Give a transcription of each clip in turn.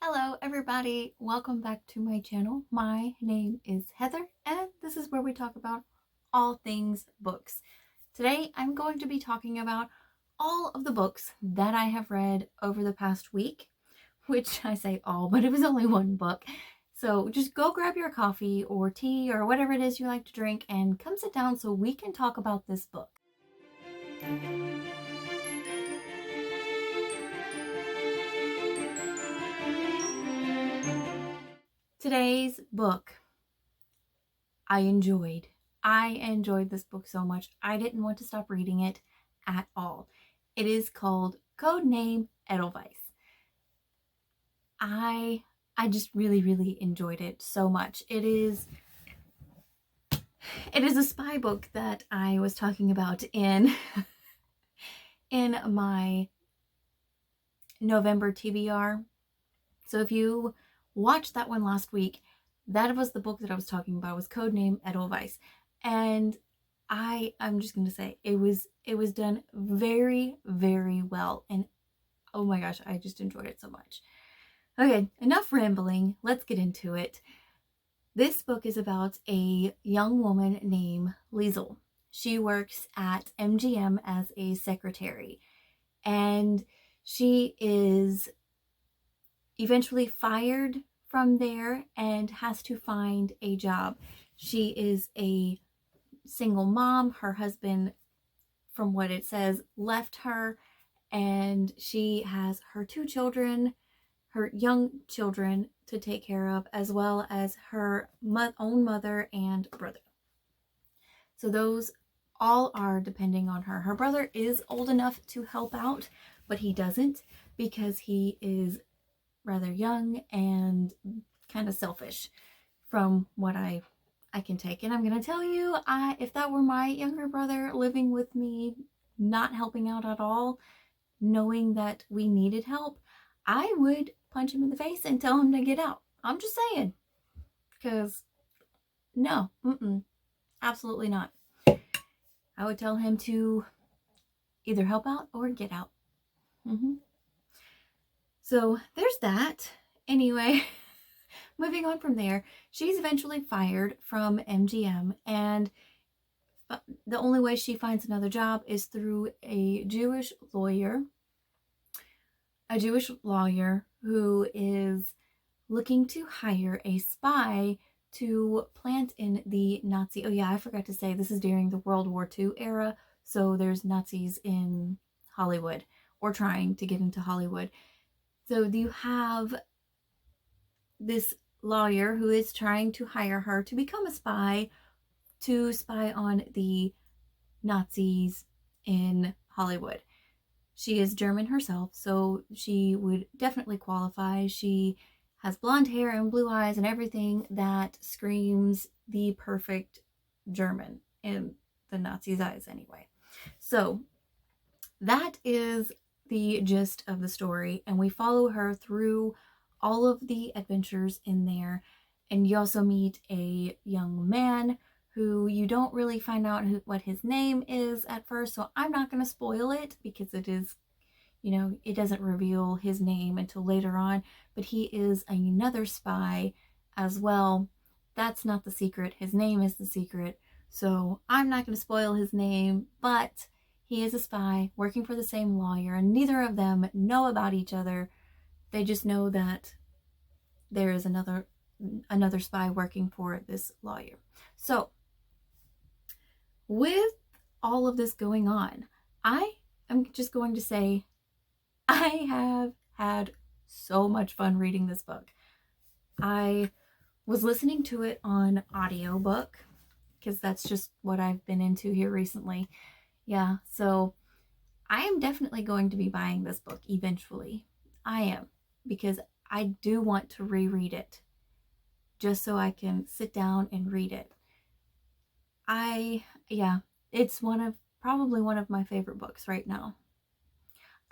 Hello everybody, welcome back to my channel. My name is Heather and this is where we talk about all things books. Today I'm going to be talking about all of the books that I have read over the past week, which I say all, but it was only one book. So just go grab your coffee or tea or whatever it is you like to drink and come sit down so we can talk about this book. Today's book I enjoyed this book so much. I didn't want to stop reading it at all. It is called Codename Edelweiss. I just really enjoyed it so much. It is a spy book that I was talking about in my November TBR. So if you watched that one last week, that was the book that I was talking about, was Codename Edelweiss. And I'm just gonna say it was done very well, and oh my gosh, I just enjoyed it so much. Okay, enough rambling, let's get into it. This book is about a young woman named Liesel. She works at MGM as a secretary, and she is eventually fired from there and has to find a job. She is a single mom. Her husband, from what it says, left her, and she has her two children, her young children, to take care of, as well as her own mother and brother. So those all are depending on her. Her brother is old enough to help out, but he doesn't because he is rather young and kind of selfish, from what I can take. And I'm gonna tell you, if that were my younger brother living with me, not helping out at all, knowing that we needed help, I would punch him in the face and tell him to get out. I'm just saying, because no, absolutely not. I would tell him to either help out or get out. So there's that. Anyway, moving on from there, she's eventually fired from MGM, and the only way she finds another job is through a Jewish lawyer who is looking to hire a spy to plant in the Nazi. Oh yeah, I forgot to say, this is during the World War II era, so there's Nazis in Hollywood, or trying to get into Hollywood. So you have this lawyer who is trying to hire her to become a spy, to spy on the Nazis in Hollywood. She is German herself, so she would definitely qualify. She has blonde hair and blue eyes and everything that screams the perfect German in the Nazis' eyes anyway. So that is the gist of the story, and we follow her through all of the adventures in there. And you also meet a young man who you don't really find out what his name is at first, so I'm not going to spoil it because it is, it doesn't reveal his name until later on, but he is another spy as well. That's not the secret. His name is the secret, so I'm not going to spoil his name, but he is a spy working for the same lawyer, and neither of them know about each other. They just know that there is another spy working for this lawyer. So with all of this going on, I am just going to say I have had so much fun reading this book. I was listening to it on audiobook because that's just what I've been into here recently. Yeah, so I am definitely going to be buying this book eventually. I am, because I do want to reread it just so I can sit down and read it. It's probably one of my favorite books right now.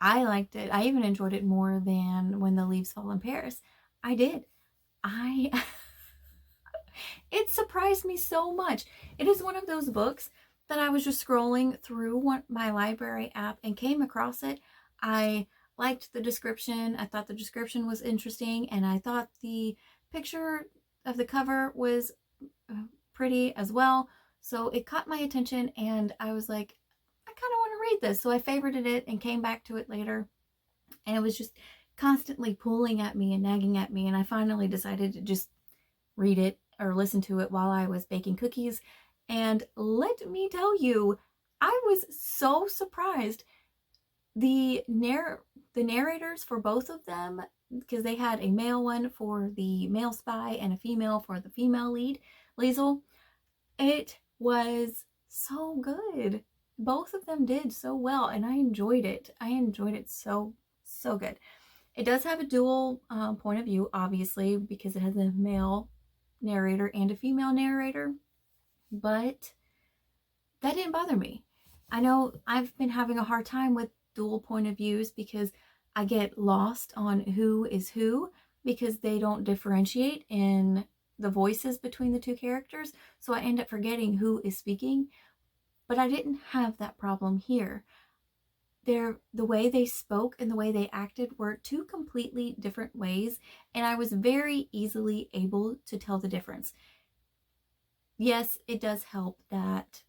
I liked it. I even enjoyed it more than When the Leaves Fall in Paris. I did. It surprised me so much. It is one of those books that I was just scrolling through my library app and came across it. I liked the description. I thought the description was interesting, and I thought the picture of the cover was pretty as well. So it caught my attention, and I was like, I kind of want to read this. So I favorited it and came back to it later, and it was just constantly pulling at me and nagging at me. And I finally decided to just read it or listen to it while I was baking cookies. And let me tell you, I was so surprised. The narrators for both of them, because they had a male one for the male spy and a female for the female lead, Liesel, it was so good. Both of them did so well, and I enjoyed it. I enjoyed it so good. It does have a dual point of view, obviously, because it has a male narrator and a female narrator, but that didn't bother me. I know I've been having a hard time with dual point of views because I get lost on who is who because they don't differentiate in the voices between the two characters, so I end up forgetting who is speaking. But I didn't have that problem here. The way they spoke and the way they acted were two completely different ways, and I was very easily able to tell the difference. Yes, it does help that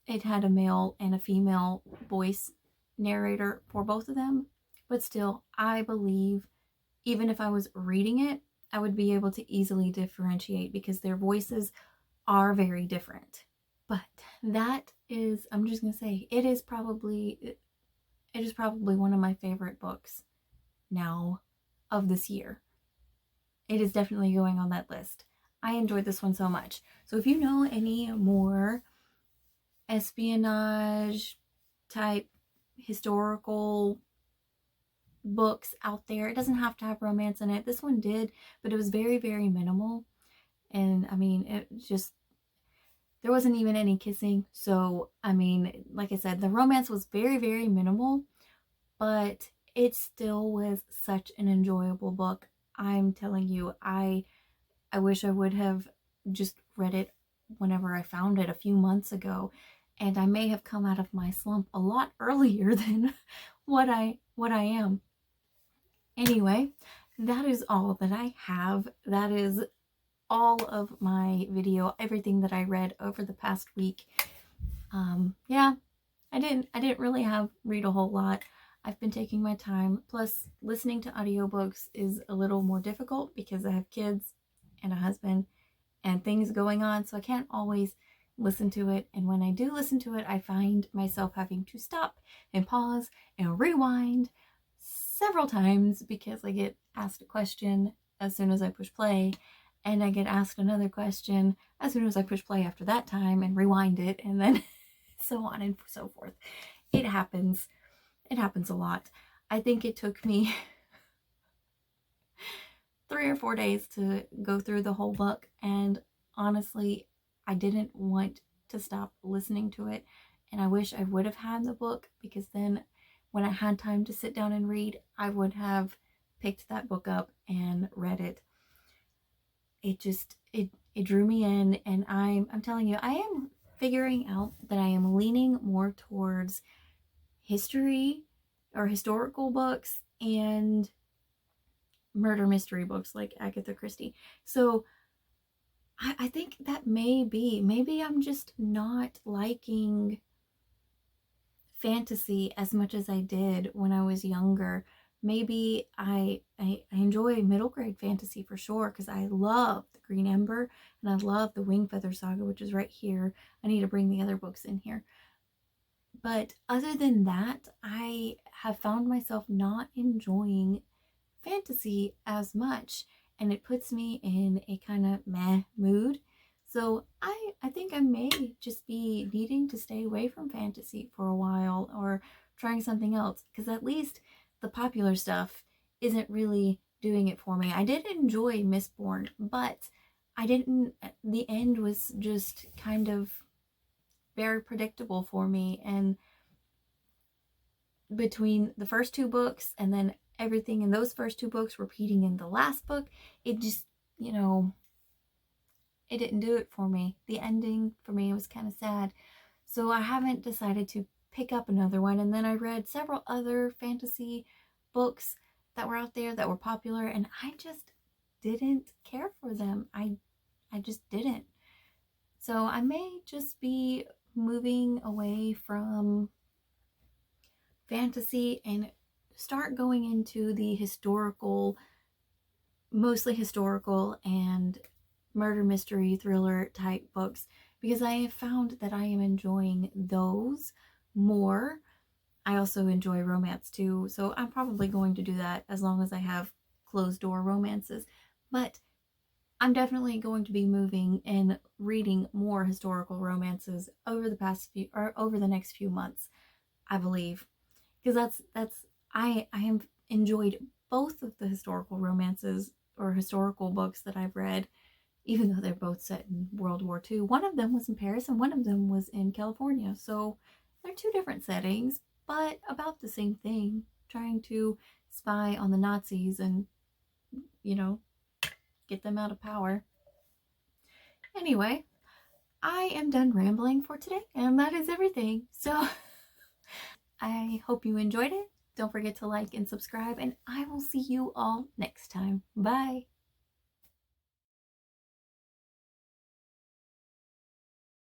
it had a male and a female voice narrator for both of them, but still, I believe even if I was reading it, I would be able to easily differentiate because their voices are very different. But that is, I'm just going to say, it is probably one of my favorite books now of this year. It is definitely going on that list. I enjoyed this one so much. So if you know any more espionage type historical books out there, it doesn't have to have romance in it. This one did, but it was very, very minimal. And I mean, it just, there wasn't even any kissing. So, I mean, like I said, the romance was very, very minimal, but it still was such an enjoyable book. I'm telling you, I wish I would have just read it whenever I found it a few months ago, and I may have come out of my slump a lot earlier than what I am. Anyway, that is all that I have. That is all of my video, everything that I read over the past week. Yeah, I didn't really read a whole lot. I've been taking my time. Plus, listening to audiobooks is a little more difficult because I have kids and a husband and things going on, so I can't always listen to it. And when I do listen to it, I find myself having to stop and pause and rewind several times because I get asked a question as soon as I push play, and I get asked another question as soon as I push play after that time and rewind it, and then so on and so forth. It happens. It happens a lot. I think it took me 3 or 4 days to go through the whole book, and honestly, I didn't want to stop listening to it, and I wish I would have had the book, because then when I had time to sit down and read, I would have picked that book up and read it. It just, it drew me in, and I'm telling you, I am figuring out that I am leaning more towards history or historical books and murder mystery books like Agatha Christie. So I think that maybe I'm just not liking fantasy as much as I did when I was younger. Maybe I enjoy middle grade fantasy for sure, because I love the Green Ember and I love the Wingfeather Saga, which is right here. I need to bring the other books in here. But other than that, I have found myself not enjoying fantasy as much, and it puts me in a kind of meh mood. So I think I may just be needing to stay away from fantasy for a while, or trying something else, because at least the popular stuff isn't really doing it for me. I did enjoy Mistborn, but I didn't, the end was just kind of very predictable for me, and between the first 2 books and then everything in those first 2 books repeating in the last book, it just, it didn't do it for me. The ending for me was kind of sad. So I haven't decided to pick up another one. And then I read several other fantasy books that were out there that were popular, and I just didn't care for them. I just didn't. So I may just be moving away from fantasy and start going into the historical, mostly historical and murder mystery thriller type books, because I have found that I am enjoying those more. I also enjoy romance too, so I'm probably going to do that as long as I have closed door romances. But I'm definitely going to be moving and reading more historical romances over the past few, or over the next few months, I believe, because that's I have enjoyed both of the historical romances or historical books that I've read, even though they're both set in World War II. One of them was in Paris and one of them was in California. So they're two different settings, but about the same thing, trying to spy on the Nazis and, you know, get them out of power. Anyway, I am done rambling for today, and that is everything. So I hope you enjoyed it. Don't forget to like and subscribe, and I will see you all next time. Bye.